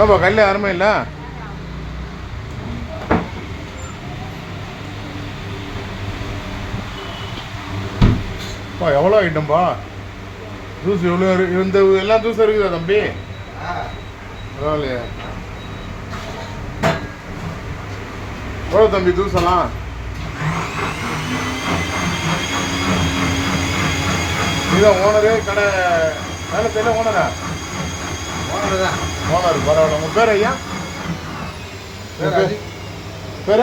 என்னப்பா கல்ல யாருமே இல்லை? எவ்வளோ ஐட்டம்பா ஜூஸ்? எவ்வளோ இந்த எல்லாம் ஜூஸ் இருக்குதா தம்பி? பரவாயில்லையே. எவ்வளோ தம்பி ஜூஸ் எல்லாம்? இதுதான் ஓனரு கடை வேலை தெரியல. ஓனரா? ஓனர் தான். ஓனர் பரவாயில்ல. உங்கள் பேர் ஐயா? பேர்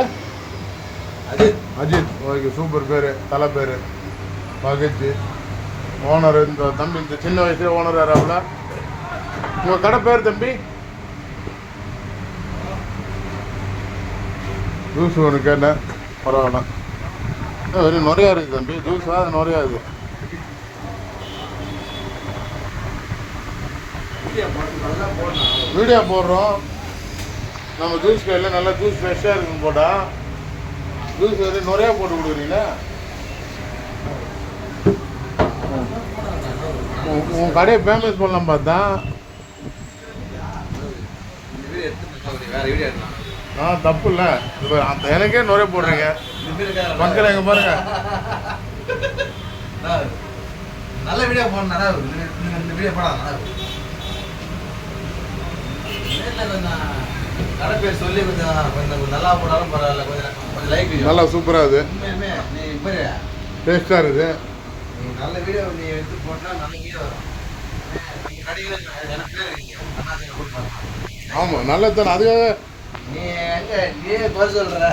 அஜித். அஜித். ஓகே, சூப்பர் பேர். தலை பேர் மகிழ்ச்சி. ஓனர் இந்த தம்பி இந்த சின்ன வயசுல ஓனர் யாராவில்? உங்கள் கடை பேர் தம்பி? ஜூஸ் ஒன்று கேட்டேன். பரவாயில்ல. வெறும் நிறையா இருக்குது தம்பி. ஜூஸா? அது நிறையா இருக்குது. வீடியோ போடுறோம். நம்ம ஜூஸ் கடையில் நல்லா ஜூஸ் ஃப்ரெஷ்ஷாக இருக்குன்னு போட்டால் ஜூஸ் வந்து நிறையா போட்டு கொடுக்குறீங்களா? உன் கடையை ஃபேமஸ் பண்ணலாம் பார்த்தா. தப்பு இல்லை. இப்போ எனக்கே நிறைய போடுறீங்க. மக்கள் எங்கே பாருங்க. நல்ல வீடியோ போடணும். இந்த வீடியோ போடாத. கடை பேர் சொல்லி கொஞ்சம் நல்லா போடாலும் பரவாயில்ல. கொஞ்சம் லைக் நல்லா சூப்பராக இருக்குது. நீ இப்போ டேஸ்ட்டாக இருக்குது. நீ நல்ல வீடியோ நீ எடுத்து போட்டால் நல்ல வீடியோ வரும். நீங்கள் கடையில் எனக்கு பேர் இருக்கீங்க. ஆமாம், நல்லது தானே. அதுக்காக நீ எங்கே நீயே குறை சொல்கிற.